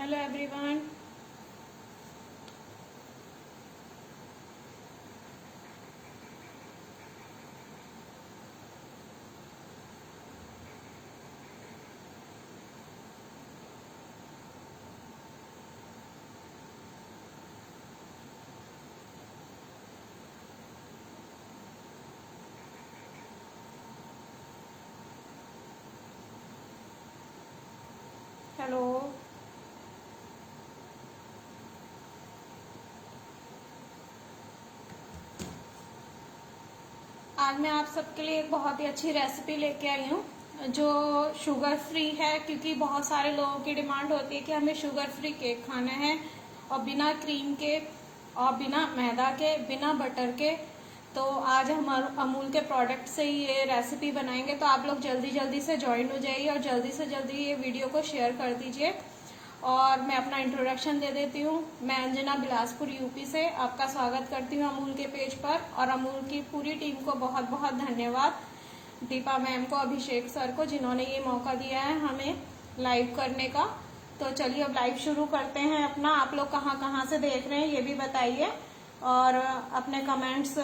Hello everyone. Hello, आज मैं आप सबके लिए एक बहुत ही अच्छी रेसिपी लेके आई हूँ जो शुगर फ्री है, क्योंकि बहुत सारे लोगों की डिमांड होती है कि हमें शुगर फ्री केक खाना है और बिना क्रीम के और बिना मैदा के, बिना बटर के। तो आज हम अमूल के प्रोडक्ट से ये रेसिपी बनाएंगे। तो आप लोग जल्दी जल्दी से ज्वाइन हो जाइए और जल्दी से जल्दी ये वीडियो को शेयर कर दीजिए। और मैं अपना इंट्रोडक्शन दे देती हूँ। मैं अंजना बिलासपुर यूपी से आपका स्वागत करती हूँ अमूल के पेज पर। और अमूल की पूरी टीम को बहुत बहुत धन्यवाद, दीपा मैम को, अभिषेक सर को, जिन्होंने ये मौका दिया है हमें लाइव करने का। तो चलिए अब लाइव शुरू करते हैं अपना। आप लोग कहाँ कहाँ से देख रहे हैं ये भी बताइए, और अपने कमेंट्स,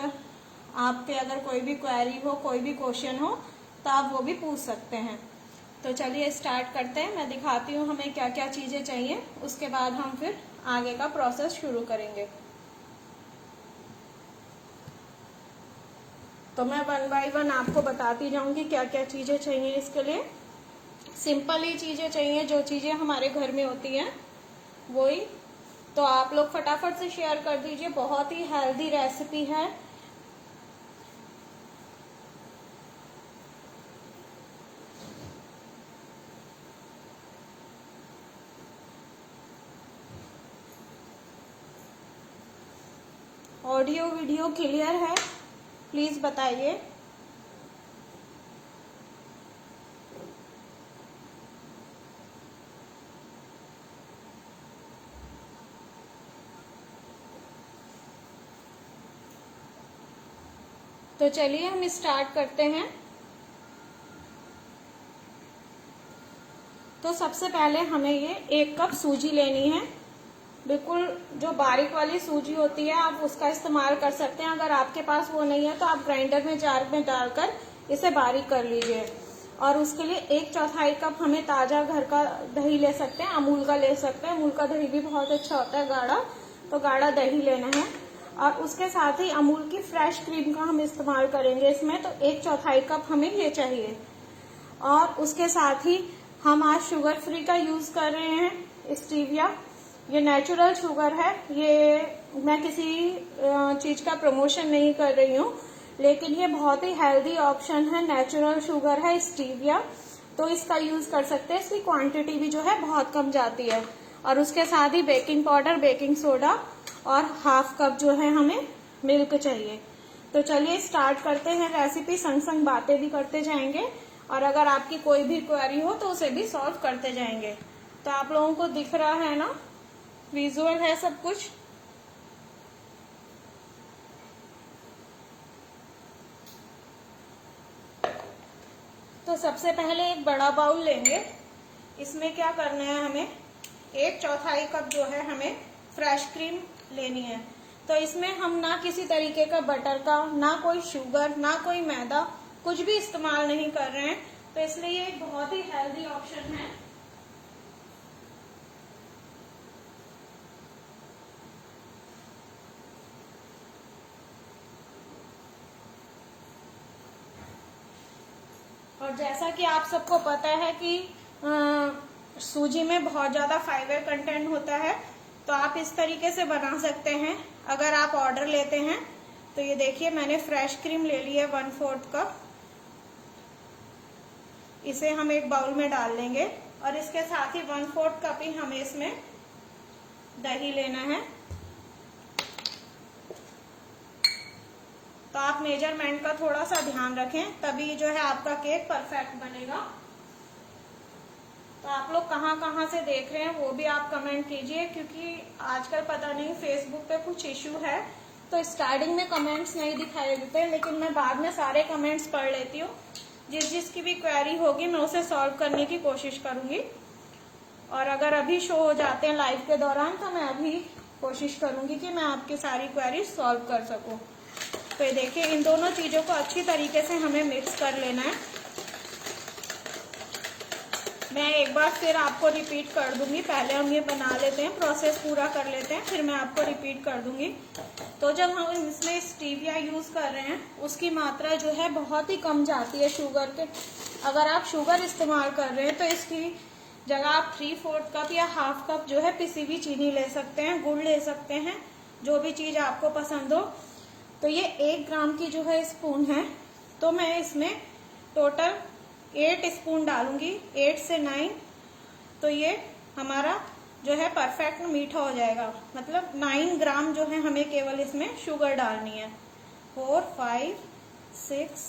आपके अगर कोई भी क्वेरी हो, कोई भी क्वेश्चन हो तो आप वो भी पूछ सकते हैं। तो चलिए स्टार्ट करते हैं। मैं दिखाती हूँ हमें क्या क्या चीजें चाहिए, उसके बाद हम फिर आगे का प्रोसेस शुरू करेंगे। तो मैं वन बाय वन आपको बताती जाऊंगी क्या क्या चीजें चाहिए। इसके लिए सिंपल ही चीजें चाहिए, जो चीजें हमारे घर में होती हैं वही। तो आप लोग फटाफट से शेयर कर दीजिए। बहुत ही हेल्दी रेसिपी है। ऑडियो वीडियो क्लियर है? प्लीज बताइए। तो चलिए हम स्टार्ट करते हैं। तो सबसे पहले हमें ये 1 कप सूजी लेनी है। बिल्कुल जो बारीक वाली सूजी होती है आप उसका इस्तेमाल कर सकते हैं। अगर आपके पास वो नहीं है तो आप ग्राइंडर में, जार में डालकर इसे बारीक कर लीजिए। और उसके लिए 1/4 कप हमें ताजा घर का दही ले सकते हैं, अमूल का ले सकते हैं। अमूल का दही भी बहुत अच्छा होता है, गाढ़ा। तो गाढ़ा दही लेना है। और उसके साथ ही अमूल की फ्रेश क्रीम का हम इस्तेमाल करेंगे इसमें। तो 1/4 कप हमें ये चाहिए। और उसके साथ ही हम आज शुगर फ्री का यूज कर रहे हैं, स्टीविया। ये नेचुरल शुगर है। ये मैं किसी चीज का प्रमोशन नहीं कर रही हूँ, लेकिन ये बहुत ही हेल्दी ऑप्शन है। नेचुरल शुगर है स्टीविया, तो इसका यूज कर सकते हैं। इसकी क्वांटिटी भी जो है बहुत कम जाती है। और उसके साथ ही बेकिंग पाउडर, बेकिंग सोडा और 1/2 कप जो है हमें मिल्क चाहिए। तो चलिए स्टार्ट करते हैं रेसिपी। संग संग बातें भी करते जाएंगे, और अगर आपकी कोई भी क्वेरी हो तो उसे भी सॉल्व करते जाएंगे। तो आप लोगों को दिख रहा है ना, विजुअल है सब कुछ? तो सबसे पहले एक बड़ा बाउल लेंगे। इसमें क्या करना है, हमें 1/4 कप जो है हमें फ्रेश क्रीम लेनी है। तो इसमें हम ना किसी तरीके का बटर का, ना कोई शुगर, ना कोई मैदा, कुछ भी इस्तेमाल नहीं कर रहे हैं। तो इसलिए ये एक बहुत ही हेल्दी ऑप्शन है। और जैसा कि आप सबको पता है कि सूजी में बहुत ज्यादा फाइबर कंटेंट होता है, तो आप इस तरीके से बना सकते हैं। अगर आप ऑर्डर लेते हैं तो ये देखिए, मैंने फ्रेश क्रीम ले ली है 1/4 कप। इसे हम एक बाउल में डाल लेंगे। और इसके साथ ही 1/4 कप ही हमें इसमें दही लेना है। तो आप मेजरमेंट का थोड़ा सा ध्यान रखें, तभी जो है आपका केक परफेक्ट बनेगा। तो आप लोग कहाँ कहाँ से देख रहे हैं वो भी आप कमेंट कीजिए, क्योंकि आजकल पता नहीं फेसबुक पे कुछ इश्यू है, तो स्टार्टिंग में कमेंट्स नहीं दिखाई देते, लेकिन मैं बाद में सारे कमेंट्स पढ़ लेती हूँ। जिसकी भी क्वेरी होगी मैं उसे सॉल्व करने की कोशिश करूंगी। और अगर अभी शो हो जाते हैं लाइव के दौरान तो मैं अभी कोशिश करूंगी कि मैं आपकी सारी क्वेरीज सॉल्व कर सकूं। तो ये देखिए, इन दोनों चीजों को अच्छी तरीके से हमें मिक्स कर लेना है। मैं एक बार फिर आपको रिपीट कर दूंगी, पहले हम ये बना लेते हैं, प्रोसेस पूरा कर लेते हैं, फिर मैं आपको रिपीट कर दूंगी। तो जब हम इसमें स्टीविया यूज कर रहे हैं उसकी मात्रा जो है बहुत ही कम जाती है शुगर के। अगर आप शुगर इस्तेमाल कर रहे हैं तो इसकी जगह आप 3/4 कप या हाफ कप जो है पिसी हुई चीनी ले सकते हैं, गुड़ ले सकते हैं, जो भी चीज आपको पसंद हो। तो ये 1 ग्राम की जो है स्पून है, तो मैं इसमें टोटल 8 स्पून डालूंगी, 8 से 9। तो ये हमारा जो है परफेक्ट मीठा हो जाएगा। मतलब 9 ग्राम जो है हमें केवल इसमें शुगर डालनी है। 4, 5, 6,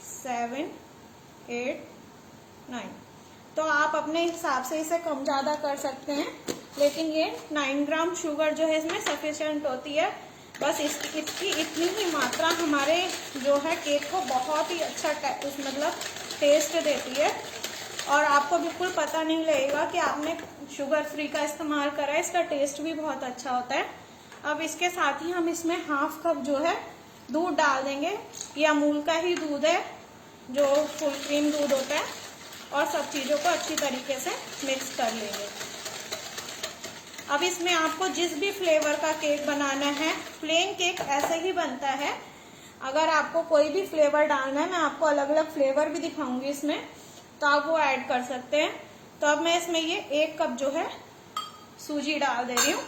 7, 8, 9। तो आप अपने हिसाब से इसे कम ज्यादा कर सकते हैं, लेकिन ये 9 ग्राम शुगर जो है इसमें सफिशिएंट होती है। बस इसकी इतनी ही मात्रा हमारे जो है केक को बहुत ही अच्छा मतलब टेस्ट देती है, और आपको बिल्कुल पता नहीं लगेगा कि आपने शुगर फ्री का इस्तेमाल करा है। इसका टेस्ट भी बहुत अच्छा होता है। अब इसके साथ ही हम इसमें हाफ कप जो है दूध डाल देंगे। ये अमूल का ही दूध है, जो फुल क्रीम दूध होता है, और सब चीजों को अच्छी तरीके से मिक्स कर लेंगे। अब इसमें आपको जिस भी फ्लेवर का केक बनाना है, प्लेन केक ऐसे ही बनता है। अगर आपको कोई भी फ्लेवर डालना है, मैं आपको अलग अलग फ्लेवर भी दिखाऊंगी इसमें, तो आप वो ऐड कर सकते हैं। तो अब मैं इसमें ये 1 कप जो है सूजी डाल दे रही हूँ।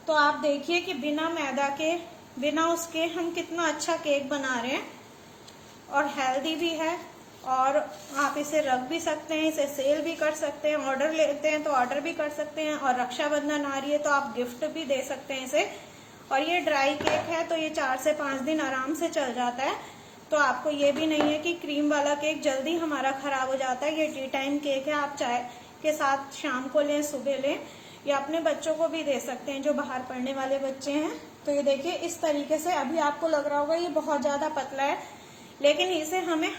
तो आप देखिए कि बिना मैदा के, बिना उसके हम कितना अच्छा केक बना रहे हैं, और हेल्दी भी है। और आप इसे रख भी सकते हैं, इसे सेल भी कर सकते हैं, ऑर्डर लेते हैं तो ऑर्डर भी कर सकते हैं, और रक्षाबंधन आ रही है तो आप गिफ्ट भी दे सकते हैं इसे। और ये ड्राई केक है तो ये 4 से 5 दिन आराम से चल जाता है। तो आपको ये भी नहीं है कि क्रीम वाला केक जल्दी हमारा खराब हो जाता है। ये टी टाइम केक है, आप चाय के साथ शाम को लें, सुबह लें, या अपने बच्चों को भी दे सकते हैं जो बाहर पढ़ने वाले बच्चे हैं। तो ये देखिए इस तरीके से, अभी आपको लग रहा होगा ये बहुत ज्यादा पतला है, लेकिन इसे हमें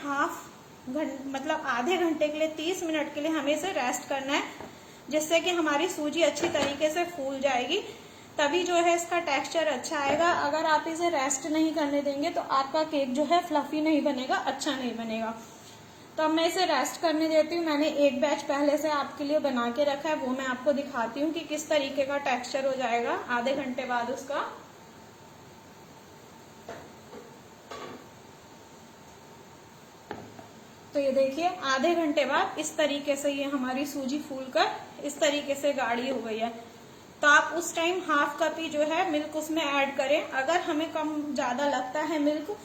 मतलब आधे घंटे के लिए, 30 मिनट के लिए हमें इसे रेस्ट करना है, जिससे कि हमारी सूजी अच्छी तरीके से फूल जाएगी। तभी जो है इसका टेक्सचर अच्छा आएगा। अगर आप इसे रेस्ट नहीं करने देंगे तो आपका केक जो है फ्लफी नहीं बनेगा, अच्छा नहीं बनेगा। तो अब मैं इसे रेस्ट करने देती हूँ। मैंने एक बैच पहले से आपके लिए बना के रखा है, वो मैं आपको दिखाती हूँ कि किस तरीके का टेक्सचर हो जाएगा आधे घंटे बाद उसका। तो ये देखिए आधे घंटे बाद इस तरीके से ये हमारी सूजी फूलकर इस तरीके से गाढ़ी हो गई है। तो आप उस टाइम हाफ कप ही जो है मिल्क उसमें ऐड करें। अगर हमें कम ज्यादा लगता है मिल्क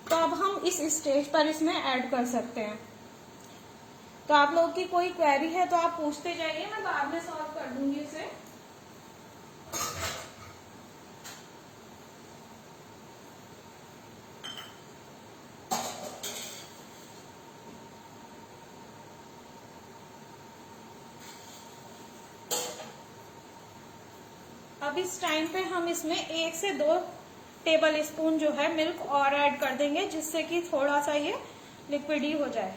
तो अब हम इस स्टेज पर इसमें ऐड कर सकते हैं। तो आप लोगों की कोई क्वेरी है तो आप पूछते जाइए, मैं बाद में सॉल्व कर दूंगी इसे। अब इस टाइम पे हम इसमें 1 से 2 टेबल स्पून जो है मिल्क और ऐड कर देंगे, जिससे कि थोड़ा सा ये लिक्विड ही हो जाए।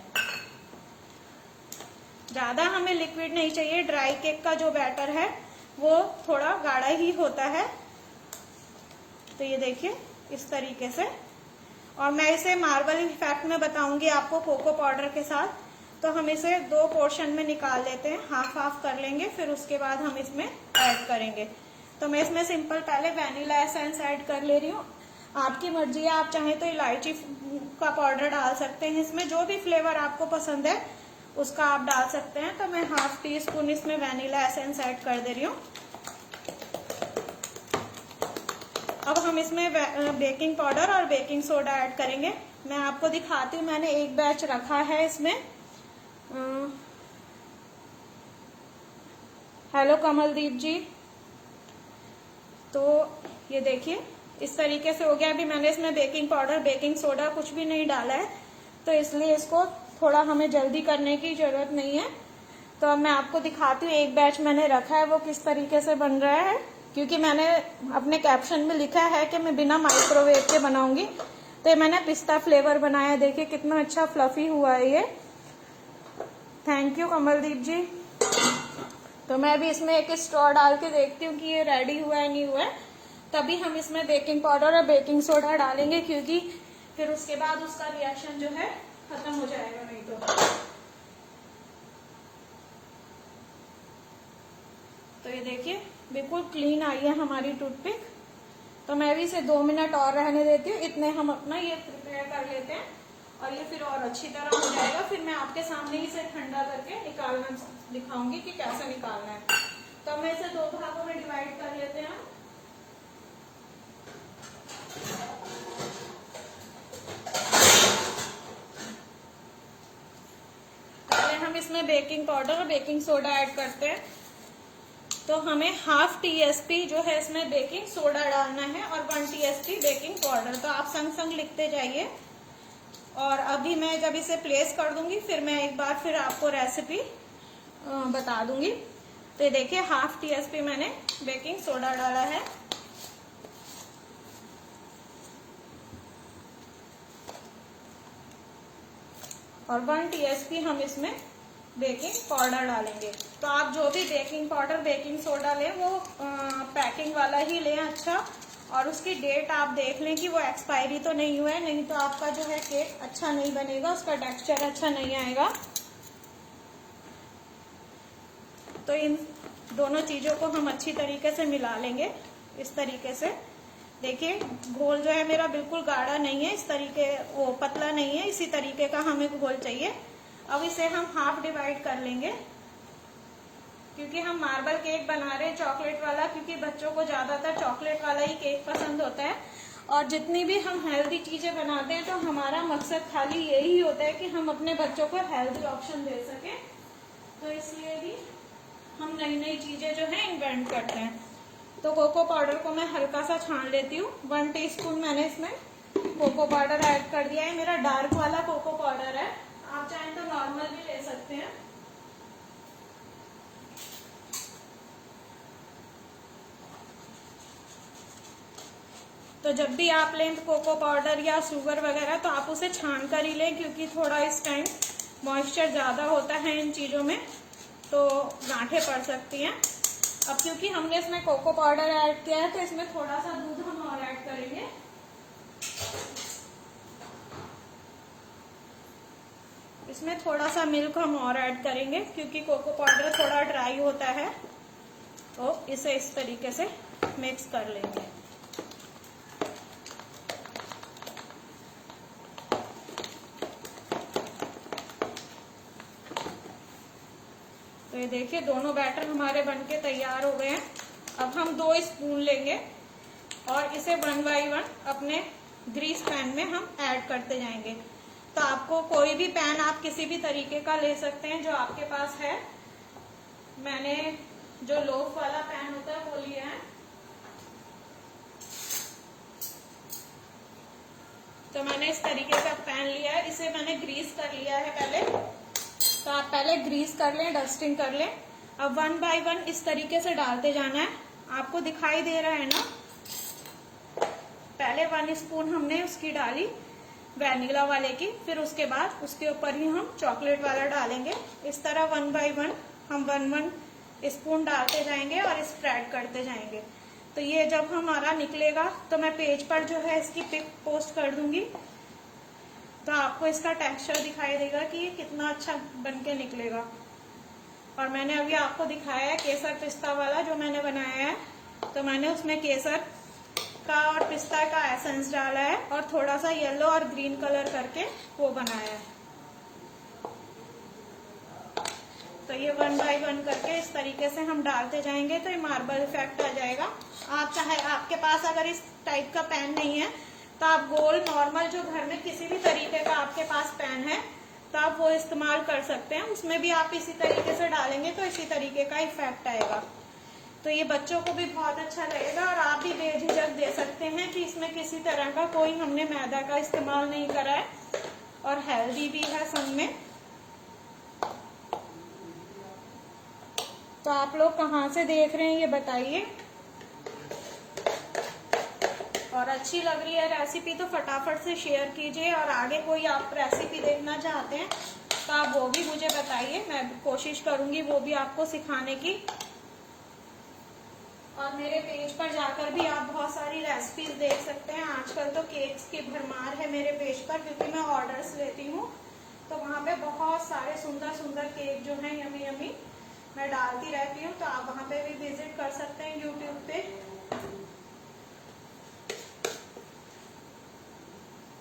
ज्यादा हमें लिक्विड नहीं चाहिए, ड्राई केक का जो बैटर है वो थोड़ा गाढ़ा ही होता है। तो ये देखिए इस तरीके से, और मैं इसे मार्बल इफेक्ट में बताऊंगी आपको कोको पाउडर के साथ। तो हम इसे 2 पोर्शन में निकाल लेते हैं, हाफ हाफ कर लेंगे, फिर उसके बाद हम इसमें ऐड करेंगे। तो मैं इसमें सिंपल पहले वैनिला एसेंस ऐड कर ले रही हूँ। आपकी मर्जी है, आप चाहें तो इलायची का पाउडर डाल सकते हैं, इसमें जो भी फ्लेवर आपको पसंद है उसका आप डाल सकते हैं। तो मैं हाफ टी स्पून इसमें वैनिला एसेंस ऐड कर दे रही हूँ। अब हम इसमें बेकिंग पाउडर और बेकिंग सोडा ऐड करेंगे। मैं आपको दिखाती हूँ, मैंने एक बैच रखा है इसमें। हेलो कमलदीप जी। तो ये देखिए इस तरीके से हो गया। अभी मैंने इसमें बेकिंग पाउडर, बेकिंग सोडा कुछ भी नहीं डाला है, तो इसलिए इसको थोड़ा हमें जल्दी करने की जरूरत नहीं है। तो अब मैं आपको दिखाती हूँ, एक बैच मैंने रखा है वो किस तरीके से बन रहा है, क्योंकि मैंने अपने कैप्शन में लिखा है कि मैं बिना माइक्रोवेव के बनाऊंगी। तो ये मैंने पिस्ता फ्लेवर बनाया, देखिए कितना अच्छा फ्लफी हुआ है ये। थैंक यू कमलदीप जी। तो मैं भी इसमें एक स्ट्रॉ डाल के देखती हूँ कि ये रेडी हुआ है नहीं हुआ है, तभी हम इसमें बेकिंग पाउडर और बेकिंग सोडा डालेंगे, क्योंकि फिर उसके बाद उसका रिएक्शन जो है खत्म हो जाएगा नहीं तो ये देखिए बिल्कुल क्लीन आई है हमारी टूथपिक। तो मैं भी इसे 2 मिनट और रहने देती हूँ, इतने हम अपना ये प्रिपेयर कर लेते हैं और ये फिर और अच्छी तरह हो जाएगा। फिर मैं आपके सामने इसे ठंडा करके निकालना दिखाऊंगी कि कैसे निकालना है। तो मैं इसे 2 भागों में डिवाइड कर लेते हैं। पहले हम इसमें बेकिंग पाउडर और बेकिंग सोडा ऐड करते हैं। तो हमें ½ TSP जो है इसमें बेकिंग सोडा डालना है और 1 TSP बेकिंग पाउडर। तो आप संग संग लिखते जाइए और अभी मैं जब इसे प्लेस कर दूंगी फिर मैं एक बार फिर आपको रेसिपी बता दूंगी। तो देखिए ½ TSP मैंने बेकिंग सोडा डाला है और 1 TSP हम इसमें बेकिंग पाउडर डालेंगे। तो आप जो भी बेकिंग पाउडर बेकिंग सोडा लें वो पैकिंग वाला ही लें अच्छा, और उसकी डेट आप देख लें कि वो एक्सपायरी तो नहीं हुआ है, नहीं तो आपका जो है केक अच्छा नहीं बनेगा, उसका टेक्सचर अच्छा नहीं आएगा। तो इन दोनों चीजों को हम अच्छी तरीके से मिला लेंगे इस तरीके से। देखिए घोल जो है मेरा बिल्कुल गाढ़ा नहीं है, इस तरीके वो पतला नहीं है, इसी तरीके का हमें घोल चाहिए। अब इसे हम हाफ डिवाइड कर लेंगे, क्योंकि हम मार्बल केक बना रहे हैं चॉकलेट वाला, क्योंकि बच्चों को ज्यादातर चॉकलेट वाला ही केक पसंद होता है। और जितनी भी हम हेल्दी चीजें बनाते हैं तो हमारा मकसद खाली यही होता है कि हम अपने बच्चों को हेल्दी ऑप्शन दे सके। तो इसलिए भी हम नई नई चीजें जो है इन्वेंट करते हैं। तो कोको पाउडर को मैं हल्का सा छान लेती हूँ। 1 टीस्पून मैंने इसमें कोको पाउडर ऐड कर दिया है। मेरा डार्क वाला कोको पाउडर है, आप चाहें तो नॉर्मल भी ले सकते हैं। तो जब भी आप लें कोको पाउडर या शुगर वगैरह तो आप उसे छान कर ही लें, क्योंकि थोड़ा इस टाइम मॉइस्चर ज्यादा होता है इन चीजों में तो गांठें पड़ सकती हैं। अब क्योंकि हमने इसमें कोको पाउडर ऐड किया है तो इसमें थोड़ा सा दूध हम और ऐड करेंगे। इसमें थोड़ा सा मिल्क हम और ऐड करेंगे, क्योंकि कोको पाउडर थोड़ा ड्राई होता है। तो इसे इस तरीके से मिक्स कर लेंगे। तो ये देखिए दोनों बैटर हमारे बनके तैयार हो गए हैं। अब हम 2 स्पून लेंगे और इसे 1 बाय 1 अपने ग्रीस पैन में हम ऐड करते जाएंगे। तो आपको कोई भी पैन आप किसी भी तरीके का ले सकते हैं जो आपके पास है। मैंने जो लोफ वाला पैन होता है वो लिया है। तो मैंने इस तरीके का पैन लिया है, इसे मैंने ग्रीस कर लिया है पहले। तो आप पहले ग्रीस कर लें, डस्टिंग कर लें। अब 1 बाय 1 इस तरीके से डालते जाना है। आपको दिखाई दे रहा है ना, पहले 1 स्पून हमने उसकी डाली वैनिला वाले की, फिर उसके बाद उसके ऊपर ही हम चॉकलेट वाला डालेंगे। इस तरह 1 बाय 1 हम 1 स्पून डालते जाएंगे और स्प्रेड करते जाएंगे। तो ये जब हमारा निकलेगा तो मैं पेज पर जो है इसकी पिक पोस्ट कर दूंगी, तो आपको इसका टेक्सचर दिखाई देगा कि ये कितना अच्छा बनके निकलेगा। और मैंने अभी आपको दिखाया है केसर पिस्ता वाला जो मैंने बनाया है। तो मैंने उसमें केसर का और पिस्ता का एसेंस डाला है और थोड़ा सा येलो और ग्रीन कलर करके वो बनाया है। तो ये 1 बाय 1 करके इस तरीके से हम डालते जाएंगे तो ये मार्बल इफेक्ट आ जाएगा। आप चाहे आपके पास अगर इस टाइप का पैन नहीं है तो आप गोल नॉर्मल जो घर में किसी भी तरीके का आपके पास पैन है तो आप वो इस्तेमाल कर सकते हैं। उसमें भी आप इसी तरीके से डालेंगे तो इसी तरीके का इफेक्ट आएगा। तो ये बच्चों को भी बहुत अच्छा लगेगा और आप भी बेझिझक दे सकते हैं कि इसमें किसी तरह का कोई हमने मैदा का इस्तेमाल नहीं करा है और हेल्दी भी है संग में। तो आप लोग कहाँ से देख रहे हैं ये बताइए। और अच्छी लग रही है रेसिपी तो फटाफट से शेयर कीजिए, और आगे कोई आप रेसिपी देखना चाहते हैं तो आप वो भी मुझे बताइए, मैं कोशिश करूंगी वो भी आपको सिखाने की। और मेरे पेज पर जाकर भी आप बहुत सारी रेसिपीज देख सकते हैं। आजकल तो केक्स की भरमार है मेरे पेज पर, क्योंकि मैं ऑर्डर्स लेती हूँ, तो वहाँ पे बहुत सारे सुंदर सुंदर केक जो हैं यमी यमी मैं डालती रहती हूँ। तो आप वहाँ पे भी विजिट कर सकते हैं यूट्यूब पे।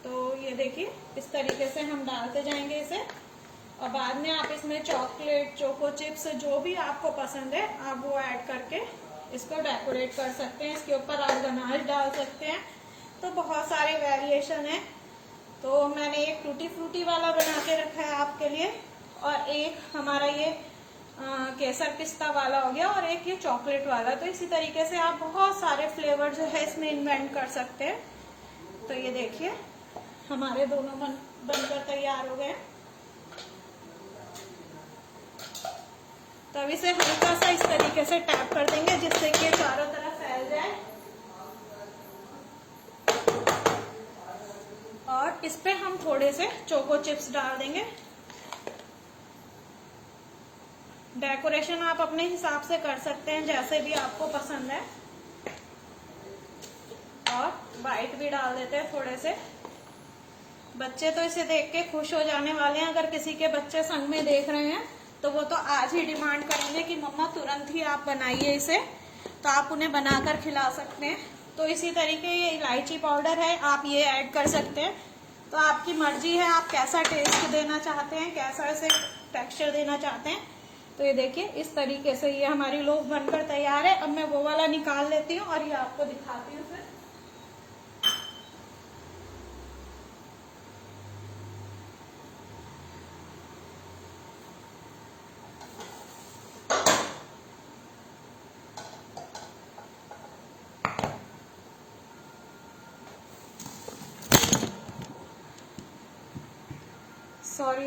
तो ये देखिए इस तरीके से हम डालते जाएंगे इसे, और बाद में आप इसमें चॉकलेट, चोको चिप्स, जो भी आपको पसंद है आप वो ऐड करके इसको डेकोरेट कर सकते हैं। इसके ऊपर आप गनाश डाल सकते हैं। तो बहुत सारे वेरिएशन है। तो मैंने एक टूटी फ्रूटी वाला बना के रखा है आपके लिए, और एक हमारा ये केसर पिस्ता वाला हो गया, और एक ये चॉकलेट वाला। तो इसी तरीके से आप बहुत सारे फ्लेवर जो है इसमें इन्वेंट कर सकते हैं। तो ये देखिए हमारे दोनों बनकर तैयार हो गए। तो अब इसे हल्का सा इस तरीके से टैप कर देंगे, जिससे कि ये चारों तरफ फैल जाए। और इस पे हम थोड़े से चोको चिप्स डाल देंगे। डेकोरेशन आप अपने हिसाब से कर सकते हैं, जैसे भी आपको पसंद है। और वाइट भी डाल देते हैं थोड़े से। बच्चे तो इसे देख के खुश हो जाने वाले हैं। अगर किसी के बच्चे संग में देख रहे हैं तो वो तो आज ही डिमांड करेंगे कि मम्मा तुरंत ही आप बनाइए इसे। तो आप उन्हें बनाकर खिला सकते हैं। तो इसी तरीके ये इलायची पाउडर है, आप ये ऐड कर सकते हैं। तो आपकी मर्जी है आप कैसा टेस्ट देना चाहते हैं, कैसा इसे टेक्सचर देना चाहते हैं। तो ये देखिए इस तरीके से ये हमारी लोफ बनकर तैयार है। अब मैं वो वाला निकाल लेती हूँ और ये आपको दिखाती हूँ फिर।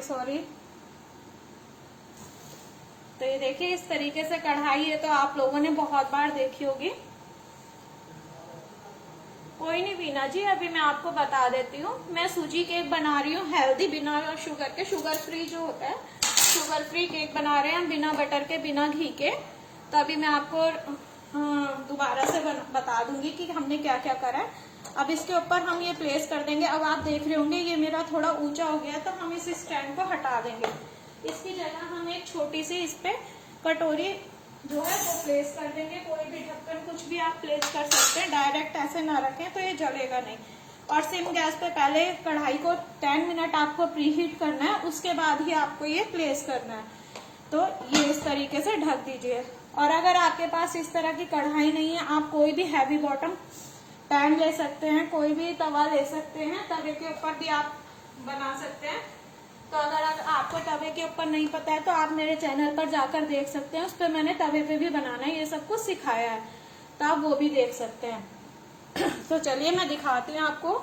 सॉरी। तो ये देखिए इस तरीके से कढ़ाई है, तो आप लोगों ने बहुत बार देखी होगी। कोई नहीं बीना जी, अभी मैं आपको बता देती हूँ। मैं सूजी केक बना रही हूँ हेल्दी, बिना शुगर के, शुगर फ्री जो होता है, शुगर फ्री केक बना रहे हैं हम, बिना बटर के, बिना घी के। तो अभी मैं आपको दोबारा से बता दूंगी कि हमने क्या क्या करा है। अब इसके ऊपर हम ये प्लेस कर देंगे। अब आप देख रहे होंगे ये मेरा थोड़ा ऊंचा हो गया, तो हम इस स्टैंड को हटा देंगे। इसकी जगह हम एक छोटी सी इस पे कटोरी जो है वो प्लेस कर देंगे। कोई भी ढक्कन कुछ भी आप प्लेस कर सकते हैं, डायरेक्ट ऐसे ना रखें तो ये जलेगा नहीं। और सिम गैस पे पहले कढ़ाई को 10 मिनट आपको प्रीहीट करना है, उसके बाद ही आपको ये प्लेस करना है। तो ये इस तरीके से ढक दीजिए। और अगर आपके पास इस तरह की कढ़ाई नहीं है, आप कोई भी हैवी बॉटम पैन ले सकते हैं, कोई भी तवा ले सकते हैं, तवे के ऊपर भी आप बना सकते हैं। तो अगर आपको तवे के ऊपर नहीं पता है तो आप मेरे चैनल पर जाकर देख सकते हैं, उस पर मैंने तवे पे भी बनाना है ये सब कुछ सिखाया है, तो आप वो भी देख सकते हैं। तो चलिए मैं दिखाती हूँ आपको।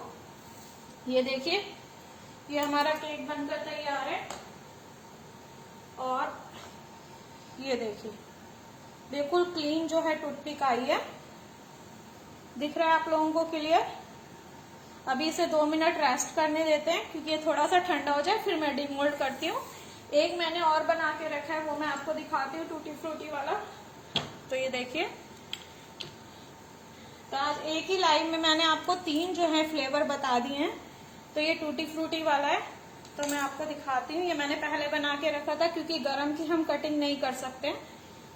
ये देखिए ये हमारा केक बनकर तैयार है। और ये देखिए बिल्कुल क्लीन जो है टूथपिक आई है। दिख रहा है आप लोगों को क्लियर? अभी इसे 2 मिनट रेस्ट करने देते हैं, क्योंकि ये थोड़ा सा ठंडा हो जाए, फिर मैं डिमोल्ड करती हूँ। एक मैंने और बना के रखा है, वो मैं आपको दिखाती हूँ, टूटी फ्रूटी वाला। तो ये देखिए, तो आज एक ही लाइन में मैंने आपको 3 जो है फ्लेवर बता दिए हैं। तो ये टूटी फ्रूटी वाला है, तो मैं आपको दिखाती हूँ। ये मैंने पहले बना के रखा था, क्योंकि गरम की हम कटिंग नहीं कर सकते।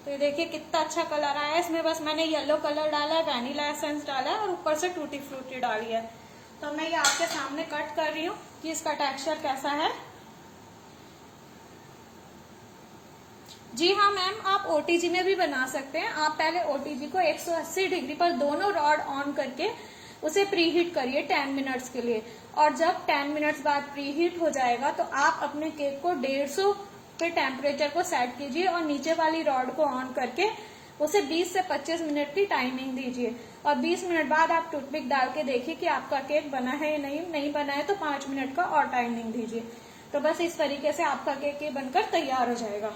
तो ये देखिए कितना अच्छा कलर आया है। इसमें बस मैंने येलो कलर डाला है, वैनिला एसेंस डाला है, और ऊपर से टूटी फ्रूटी डाली है। तो मैं ये आपके सामने कट कर रही हूँ कि इसका टेक्सचर कैसा है। जी हाँ मैम, आप ओटीजी में भी बना सकते हैं। आप पहले ओटीजी को 180 डिग्री पर दोनों रॉड ऑन करके उसे प्रीहीट करिए 10 मिनट्स के लिए। और जब 10 मिनट्स बाद प्रीहीट हो जाएगा तो आप अपने केक को 150 पे टेम्परेचर को सेट कीजिए, और नीचे वाली रॉड को ऑन करके उसे 20 से 25 मिनट की टाइमिंग दीजिए। और 20 मिनट बाद आप टूथपिक डाल के देखिए कि आपका केक बना है या नहीं बना है, तो 5 मिनट का और टाइमिंग दीजिए। तो बस इस तरीके से आपका केक बनकर तैयार हो जाएगा।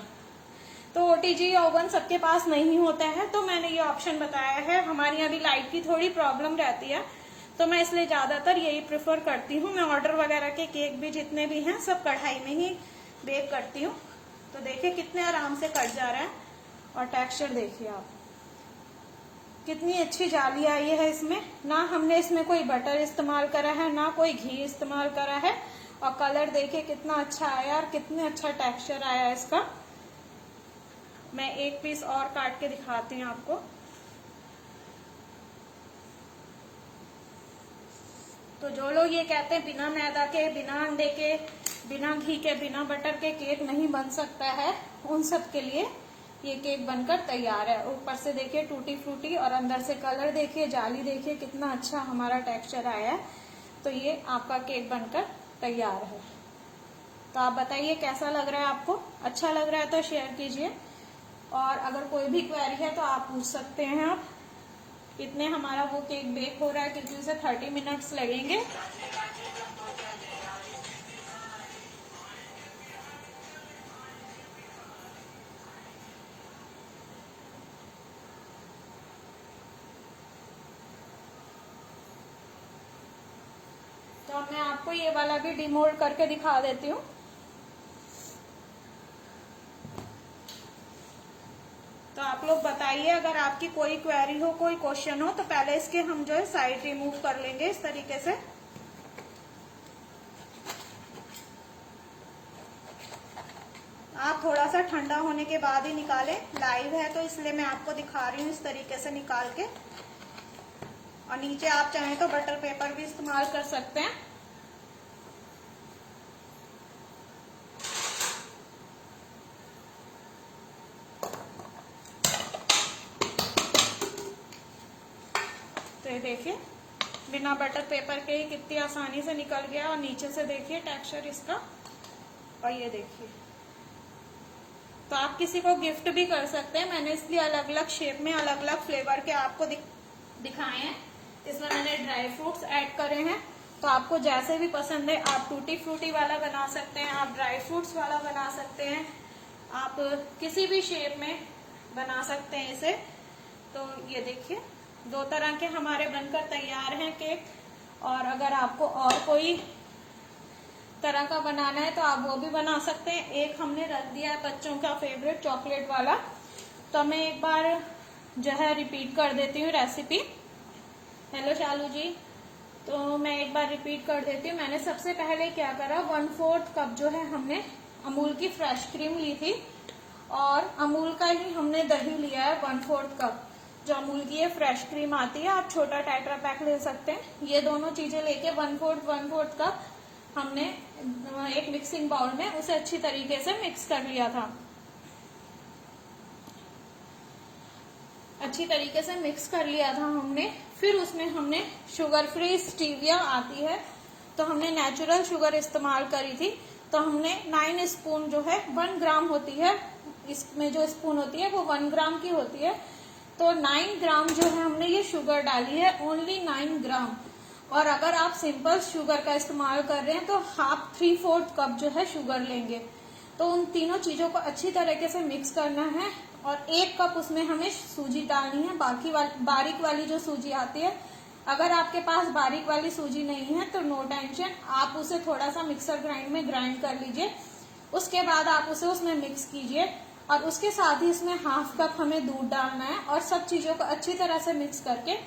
तो ओटीजी ओवन सबके पास नहीं होता है, तो मैंने ये ऑप्शन बताया है। हमारी अभी लाइट की थोड़ी प्रॉब्लम रहती है, तो मैं इसलिए ज्यादातर यही प्रेफर करती हूँ। मैं ऑर्डर वगैरह के केक भी जितने भी हैं सब कढ़ाई में ही बेक करती हूँ। तो देखिए कितने आराम से कट जा रहा है, और टेक्सचर देखिए आप, कितनी अच्छी जाली आई है इसमें। ना हमने इसमें कोई बटर इस्तेमाल करा है, ना कोई घी इस्तेमाल करा है, और कलर देखिए कितना अच्छा आया और कितने अच्छा टेक्सचर आया है इसका। मैं एक पीस और काट के दिखाती हूँ आपको। तो जो लोग ये कहते हैं बिना मैदा के, बिना अंडे के, बिना घी के, बिना बटर के केक नहीं बन सकता है, उन सब के लिए ये केक बनकर तैयार है। ऊपर से देखिए टूटी फ्रूटी, और अंदर से कलर देखिए, जाली देखिए, कितना अच्छा हमारा टेक्सचर आया है। तो ये आपका केक बनकर तैयार है। तो आप बताइए कैसा लग रहा है आपको? अच्छा लग रहा है तो शेयर कीजिए, और अगर कोई भी क्वेरी है तो आप पूछ सकते हैं। आप कितने हमारा वो केक बेक हो रहा है, क्योंकि उसे 30 मिनट्स लगेंगे। तो अब मैं आपको ये वाला भी डिमोल्ड करके दिखा देती हूँ। तो आप लोग बताइए, अगर आपकी कोई क्वेरी हो, कोई क्वेश्चन हो, तो पहले इसके हम जो है साइड रिमूव कर लेंगे इस तरीके से। आप थोड़ा सा ठंडा होने के बाद ही निकालें, लाइव है तो इसलिए मैं आपको दिखा रही हूँ इस तरीके से निकाल के। और नीचे आप चाहें तो बटर पेपर भी इस्तेमाल कर सकते हैं। तो ये देखिए बिना बटर पेपर के ही कितनी आसानी से निकल गया, और नीचे से देखिए टेक्सचर इसका, और ये देखिए। तो आप किसी को गिफ्ट भी कर सकते हैं। मैंने इसलिए अलग अलग शेप में, अलग अलग फ्लेवर के आपको दिखाए हैं। इसमें मैंने ड्राई फ्रूट्स ऐड करे हैं, तो आपको जैसे भी पसंद है, आप टूटी फ्रूटी वाला बना सकते हैं, आप ड्राई फ्रूट्स वाला बना सकते हैं, आप किसी भी शेप में बना सकते हैं इसे। तो ये देखिए 2 तरह के हमारे बनकर तैयार हैं केक। और अगर आपको और कोई तरह का बनाना है तो आप वो भी बना सकते हैं। एक हमने रख दिया है बच्चों का फेवरेट चॉकलेट वाला, तो मैं एक बार जो है रिपीट कर देती हूँ रेसिपी। हेलो शालू जी, तो मैं एक बार रिपीट कर देती हूँ। मैंने सबसे पहले क्या करा, 1/4 कप जो है हमने अमूल की फ्रेश क्रीम ली थी, और अमूल का ही हमने दही लिया है 1/4 कप। जो अमूल की ये फ्रेश क्रीम आती है, आप छोटा टेट्रा पैक ले सकते हैं। ये दोनों चीजें लेके 1/4 कप हमने एक मिक्सिंग बाउल में उसे अच्छी तरीके से मिक्स कर लिया था। अच्छी तरीके से मिक्स कर लिया था हमने। फिर उसमें हमने शुगर फ्री स्टीविया आती है, तो हमने नेचुरल शुगर इस्तेमाल करी थी। तो हमने 9 स्पून जो है 1 ग्राम होती है, इसमें जो स्पून होती है वो 1 ग्राम की होती है। तो 9 ग्राम जो है हमने ये शुगर डाली है, ओनली 9 ग्राम। और अगर आप सिंपल शुगर का इस्तेमाल कर रहे हैं तो 3/4 कप जो है शुगर लेंगे। तो उन तीनों चीजों को अच्छी तरीके से मिक्स करना है, और 1 कप उसमें हमें सूजी डालनी है, बारीक वाली जो सूजी आती है। अगर आपके पास बारीक वाली सूजी नहीं है तो नो टेंशन, आप उसे थोड़ा सा मिक्सर ग्राइंड में ग्राइंड कर लीजिए। उसके बाद आप उसे उसमें मिक्स कीजिए, और उसके साथ ही इसमें 1/2 कप हमें दूध डालना है, और सब चीजों को अच्छी तरह से मिक्स करके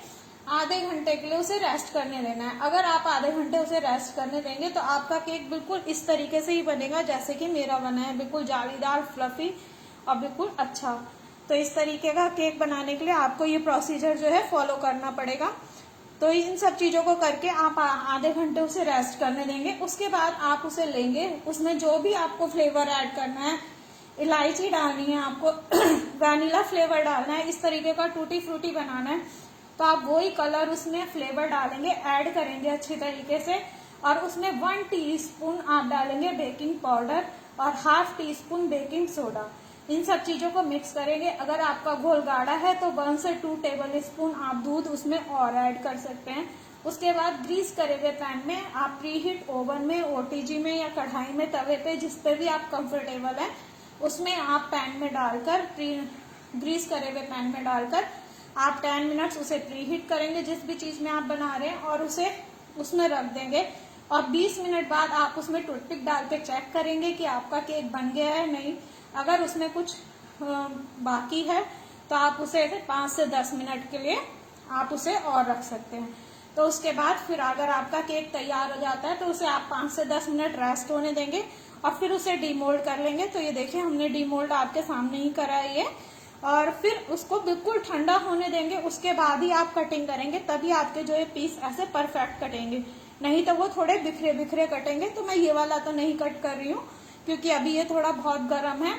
आधे घंटे के लिए उसे रेस्ट करने देना है। अगर आप आधे घंटे उसे रेस्ट करने देंगे तो आपका केक बिल्कुल इस तरीके से ही बनेगा जैसे कि मेरा बना है, बिल्कुल जालीदार, फ्लफी और बिल्कुल अच्छा। तो इस तरीके का केक बनाने के लिए आपको ये प्रोसीजर जो है फॉलो करना पड़ेगा। तो इन सब चीजों को करके आप आधे घंटे उसे रेस्ट करने देंगे। उसके बाद आप उसे लेंगे, उसमें जो भी आपको फ्लेवर ऐड करना है, इलायची डालनी है आपको, वैनिला फ्लेवर डालना है, इस तरीके का टूटी फ्रूटी बनाना है, तो आप वही कलर उसमें फ्लेवर डालेंगे, ऐड करेंगे अच्छी तरीके से। और उसमें 1 टीस्पून आप डालेंगे बेकिंग पाउडर और 1/2 टीस्पून बेकिंग सोडा। इन सब चीजों को मिक्स करेंगे। अगर आपका घोल गाढ़ा है तो 1 से 2 टेबल स्पून आप दूध उसमें और ऐड कर सकते हैं। उसके बाद ग्रीस करे हुए पैन में आप प्रीहीट ओवन में, ओटीजी में या कढ़ाई में, तवे पे, जिस पे भी आप कंफर्टेबल है, उसमें आप पैन में डालकर, ग्रीस करे हुए पैन में डालकर आप 10 मिनट्स उसे प्रीहीट करेंगे, जिस भी चीज में आप बना रहे हैं, और उसे उसमें रख देंगे। और 20 मिनट बाद आप उसमें टूथपिक डाल के चेक करेंगे कि आपका केक बन गया है नहीं। अगर उसमें कुछ बाकी है तो आप उसे 5 से 10 मिनट के लिए आप उसे और रख सकते हैं। तो उसके बाद फिर अगर आपका केक तैयार हो जाता है तो उसे आप 5 से 10 मिनट रेस्ट होने देंगे और फिर उसे डीमोल्ड कर लेंगे। तो ये देखिए हमने डीमोल्ड आपके सामने ही करा है ये, और फिर उसको बिल्कुल ठंडा होने देंगे। उसके बाद ही आप कटिंग करेंगे, तभी आपके जो ये पीस ऐसे परफेक्ट कटेंगे, नहीं तो वो थोड़े बिखरे बिखरे कटेंगे। तो मैं ये वाला तो नहीं कट कर रही हूँ क्योंकि अभी ये थोड़ा बहुत गर्म है।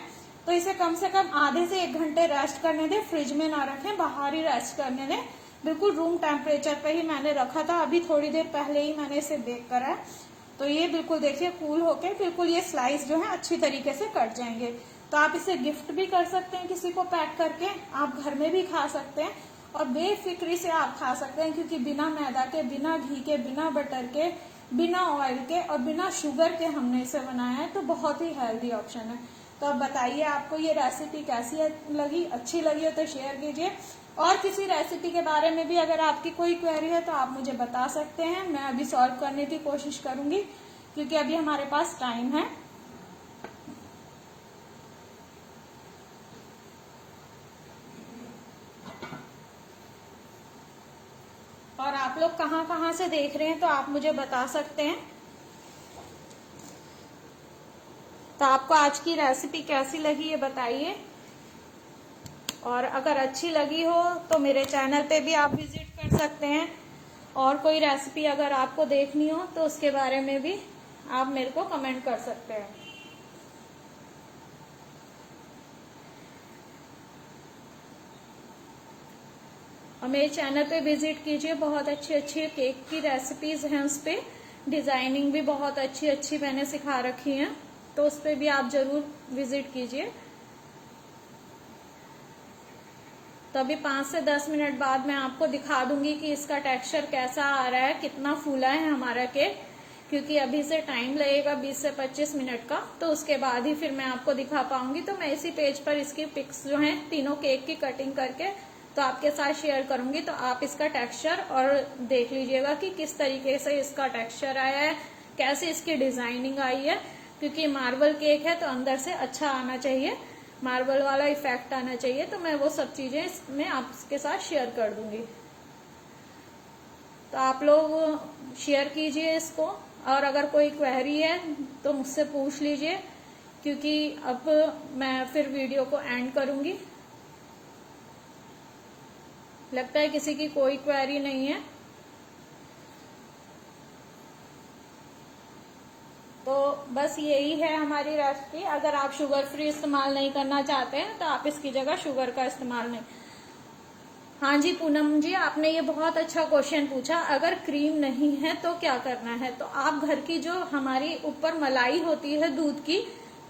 तो इसे कम से कम आधे से 1 घंटे रेस्ट करने दें, फ्रिज में ना रखें, बाहर ही रेस्ट करने दें। बिल्कुल रूम टेम्परेचर पे ही मैंने रखा था, अभी थोड़ी देर पहले ही मैंने इसे बेक करा है। तो ये बिल्कुल देखिए कूल होके बिल्कुल ये स्लाइस जो है अच्छी तरीके से कट जाएंगे। तो आप इसे गिफ्ट भी कर सकते हैं किसी को पैक करके, आप घर में भी खा सकते हैं और बेफिक्री से आप खा सकते हैं, क्योंकि बिना मैदा के, बिना घी के, बिना बटर के, बिना ऑयल के और बिना शुगर के हमने इसे बनाया है। तो बहुत ही हेल्दी ऑप्शन है। तो अब बताइए आपको ये रेसिपी कैसी लगी, अच्छी लगी हो तो शेयर कीजिए। और किसी रेसिपी के बारे में भी अगर आपकी कोई क्वेरी है तो आप मुझे बता सकते हैं, मैं अभी सॉल्व करने की कोशिश करूंगी क्योंकि अभी हमारे पास टाइम है। और आप लोग कहाँ से देख रहे हैं तो आप मुझे बता सकते हैं। तो आपको आज की रेसिपी कैसी लगी ये बताइए, और अगर अच्छी लगी हो तो मेरे चैनल पे भी आप विजिट कर सकते हैं, और कोई रेसिपी अगर आपको देखनी हो तो उसके बारे में भी आप मेरे को कमेंट कर सकते हैं। और मेरे चैनल पे विजिट कीजिए, बहुत अच्छी अच्छी केक की रेसिपीज हैं, उस पे डिजाइनिंग भी बहुत अच्छी अच्छी मैंने सिखा रखी है, तो उस पे भी आप जरूर विजिट कीजिए। तो अभी 5 से 10 मिनट बाद मैं आपको दिखा दूंगी कि इसका टेक्सचर कैसा आ रहा है, कितना फूला है हमारा केक, क्योंकि अभी से टाइम लगेगा 20 से 25 मिनट का। तो उसके बाद ही फिर मैं आपको दिखा पाऊंगी। तो मैं इसी पेज पर इसकी पिक्स जो हैं तीनों केक की कटिंग करके तो आपके साथ शेयर करूंगी। तो आप इसका टेक्सचर और देख लीजिएगा कि किस तरीके से इसका टेक्सचर आया है, कैसे इसकी डिजाइनिंग आई है, क्योंकि मार्बल केक है तो अंदर से अच्छा आना चाहिए, मार्बल वाला इफेक्ट आना चाहिए। तो मैं वो सब चीजें इसमें आपके साथ शेयर कर दूंगी। तो आप लोग शेयर कीजिए इसको, और अगर कोई क्वेरी है तो मुझसे पूछ लीजिए, क्योंकि अब मैं फिर वीडियो को एंड करूंगी। लगता है किसी की कोई क्वेरी नहीं है, तो बस यही है हमारी रेसिपी। अगर आप शुगर फ्री इस्तेमाल नहीं करना चाहते हैं तो आप इसकी जगह शुगर का इस्तेमाल नहीं। हाँ जी पूनम जी, आपने ये बहुत अच्छा क्वेश्चन पूछा। अगर क्रीम नहीं है तो क्या करना है, तो आप घर की जो हमारी ऊपर मलाई होती है दूध की,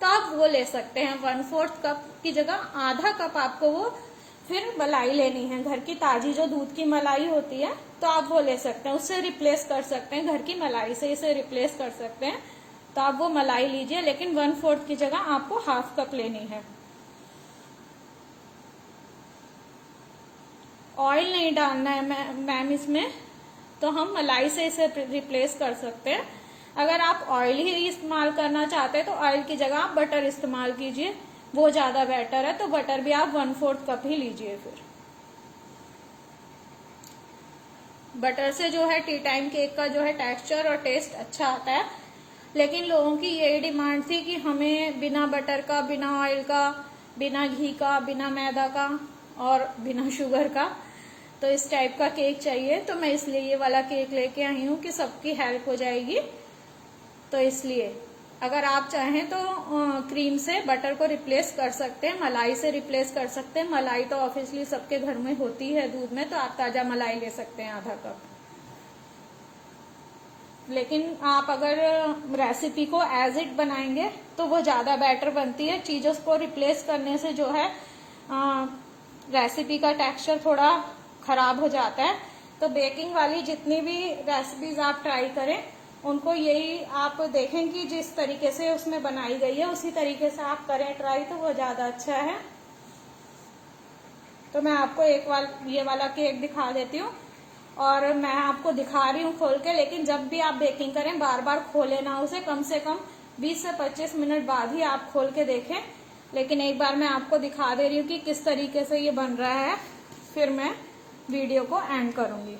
तो आप वो ले सकते हैं। 1/4 कप की जगह आधा कप आपको वो फिर मलाई लेनी है। घर की ताजी जो दूध की मलाई होती है तो आप वो ले सकते हैं, उससे रिप्लेस कर सकते हैं, घर की मलाई से इसे रिप्लेस कर सकते हैं। तो आप वो मलाई लीजिए, लेकिन 1/4 की जगह आपको ½ कप लेनी है। ऑयल नहीं डालना है मैम इसमें, तो हम मलाई से इसे रिप्लेस कर सकते हैं। अगर आप ऑयल ही इस्तेमाल करना चाहते हैं तो ऑयल की जगह आप बटर इस्तेमाल कीजिए, वो ज्यादा बेटर है। तो बटर भी आप 1/4 कप ही लीजिए। फिर बटर से जो है टी टाइम केक का जो है टेक्सचर और टेस्ट अच्छा आता है। लेकिन लोगों की यही डिमांड थी कि हमें बिना बटर का, बिना ऑयल का, बिना घी का, बिना मैदा का और बिना शुगर का, तो इस टाइप का केक चाहिए। तो मैं इसलिए ये वाला केक लेके आई हूँ कि सबकी हेल्प हो जाएगी। तो इसलिए अगर आप चाहें तो क्रीम से बटर को रिप्लेस कर सकते हैं, मलाई से रिप्लेस कर सकते हैं। मलाई तो ऑब्वियसली सबके घर में होती है दूध में, तो आप ताजा मलाई ले सकते हैं ½ कप। लेकिन आप अगर रेसिपी को एज इट बनाएंगे तो वो ज्यादा बेटर बनती है। चीजों को रिप्लेस करने से जो है रेसिपी का टेक्सचर थोड़ा खराब हो जाता है। तो बेकिंग वाली जितनी भी रेसिपीज आप ट्राई करें, उनको यही आप देखें कि जिस तरीके से उसमें बनाई गई है उसी तरीके से आप करें ट्राई, तो वो ज्यादा अच्छा है। तो मैं आपको एक बार ये वाला केक दिखा देती हूँ। और मैं आपको दिखा रही हूँ खोल के, लेकिन जब भी आप बेकिंग करें बार बार खोले ना उसे, कम से कम 20 से 25 मिनट बाद ही आप खोल के देखें। लेकिन एक बार मैं आपको दिखा दे रही हूँ कि किस तरीके से ये बन रहा है, फिर मैं वीडियो को एंड करूंगी।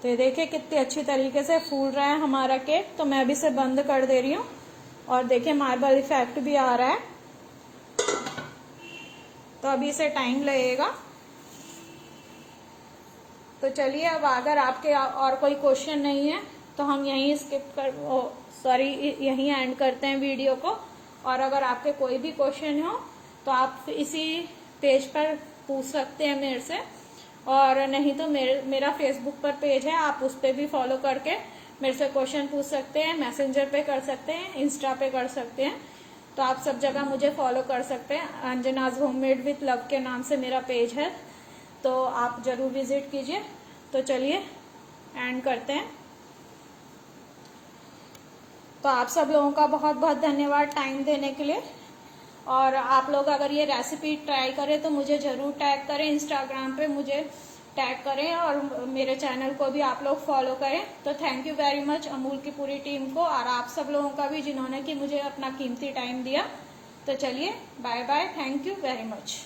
तो ये देखिए कितनी अच्छी तरीके से फूल रहा है हमारा केक। तो मैं अभी इसे बंद कर दे रही हूँ और देखिए मार्बल इफेक्ट भी आ रहा है। तो अभी इसे टाइम लगेगा। तो चलिए, अब अगर आपके और कोई क्वेश्चन नहीं है तो हम यहीं यहीं एंड करते हैं वीडियो को। और अगर आपके कोई भी क्वेश्चन हो तो आप इसी पेज पर पूछ सकते हैं मेरे से, और नहीं तो मेरा फेसबुक पर पेज है, आप उस पर भी फॉलो करके मेरे से क्वेश्चन पूछ सकते हैं। मैसेंजर पे कर सकते हैं, इंस्टा पे कर सकते हैं। तो आप सब जगह मुझे फॉलो कर सकते हैं। अंजनाज होममेड विथ लव के नाम से मेरा पेज है, तो आप जरूर विजिट कीजिए। तो चलिए एंड करते हैं। तो आप सब लोगों का बहुत बहुत धन्यवाद टाइम देने के लिए। और आप लोग अगर ये रेसिपी ट्राई करें तो मुझे जरूर टैग करें, इंस्टाग्राम पे मुझे टैग करें, और मेरे चैनल को भी आप लोग फॉलो करें। तो thank you very much Amul की पूरी टीम को, और आप सब लोगों का भी जिन्होंने कि मुझे अपना कीमती टाइम दिया। तो चलिए bye bye, thank you very much.